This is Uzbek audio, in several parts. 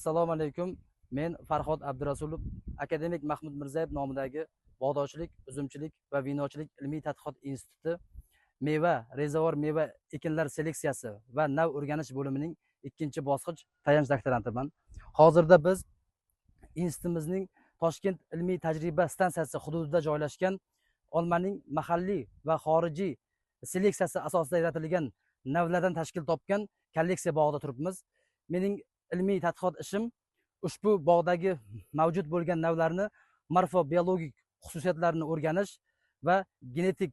Assalomu alaykum. Men Farhod Abdurasulov, akademik Mahmud Mirzayev nomidagi bog'dorchilik, uzumchilik va vinochilik ilmiy tadqiqot instituti meva, rezavor meva ekinlar seleksiyasi va nav o'rganish bo'limining ikkinchi bosqich tayanch doktorantiman. Hozirda biz institutimizning Toshkent ilmiy tajriba stansiyasi hududida joylashgan olmaning mahalliy va xorijiy seleksiyasi asosida yaratilgan navlardan tashkil topgan kolleksiya bog'ida turibmiz. Mening ilmiy tadqiqot ishim ushbu bog'dagi mavjud bo'lgan navlarni morfobiologik xususiyatlarini o'rganish va genetik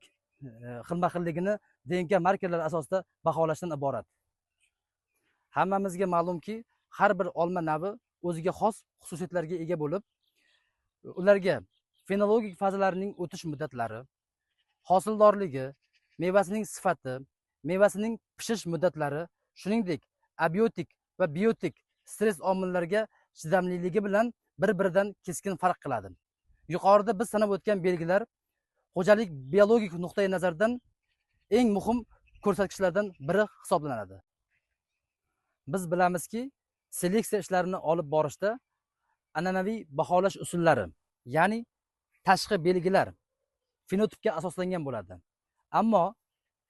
xilma-xilligini DNK markerlar asosida baholashdan iborat. Hammamizga ma'lumki, har bir olma navi o'ziga xos xususiyatlarga ega bo'lib, ularga fenologik fazalarining o'tish muddatlari, hosildorligi, mevasining sifati, mevasining pishish muddatlari, shuningdek abiotik va biotik stress omillariga chidamliligi bilan bir-biridan keskin farq qiladi. Yuqorida biz sanab o'tgan belgilar xo'jalik biologik nuqtai nazardan eng muhim ko'rsatkichlardan biri hisoblanadi. Biz bilamizki, seleksiya ishlarini olib borishda an'anaviy baholash usullari, ya'ni tashqi belgilar fenotipga asoslangan bo'ladi. Ammo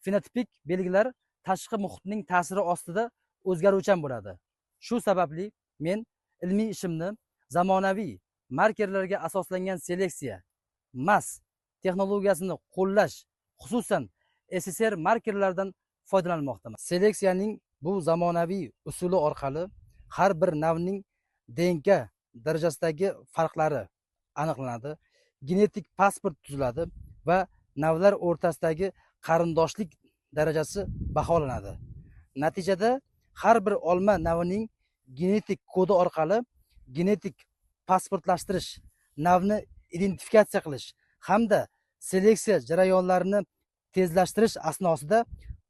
fenotipik belgilar tashqi muhitning ta'siri ostida o'zgaruvchan bo'ladi. Shu sababli men ilmiy ishimni zamonaviy markerlarga asoslangan seleksiya, MAS texnologiyasini qo'llash, xususan SSR markerlardan foydalanmoqdaman. Seleksiyaning bu zamonaviy usuli orqali har bir navning DNK darajasidagi farqlari aniqlanadi, genetik pasport tuziladi va navlar o'rtasidagi qarindoshlik darajasi baholanadi. Natijada har bir olma navining genetik kodi orqali genetik pasportlashtirish, navni identifikatsiya qilish hamda seleksiya jarayonlarini tezlashtirish asnosida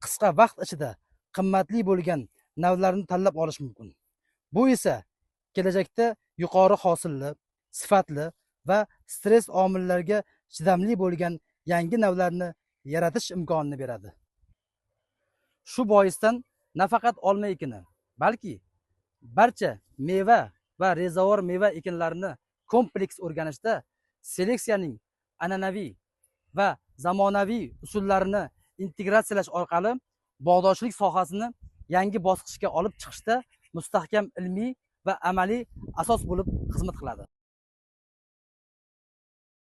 qisqa vaqt ichida qimmatli bo'lgan navlarni tanlab olish mumkin. Bu esa kelajakda yuqori hosilli, sifatli va stress omillariga chidamli bo'lgan yangi navlarni yaratish imkonini beradi. Shu boisdan nafaqat olma ekini, balki barcha meva va rezavor meva ekinlarini kompleks o'rganishda seleksiyaning an'anaviy va zamonaviy usullarini integratsiyalash orqali bog'dorchilik sohasini yangi bosqichga olib chiqishda mustahkam ilmiy va amaliy asos bo'lib xizmat qiladi.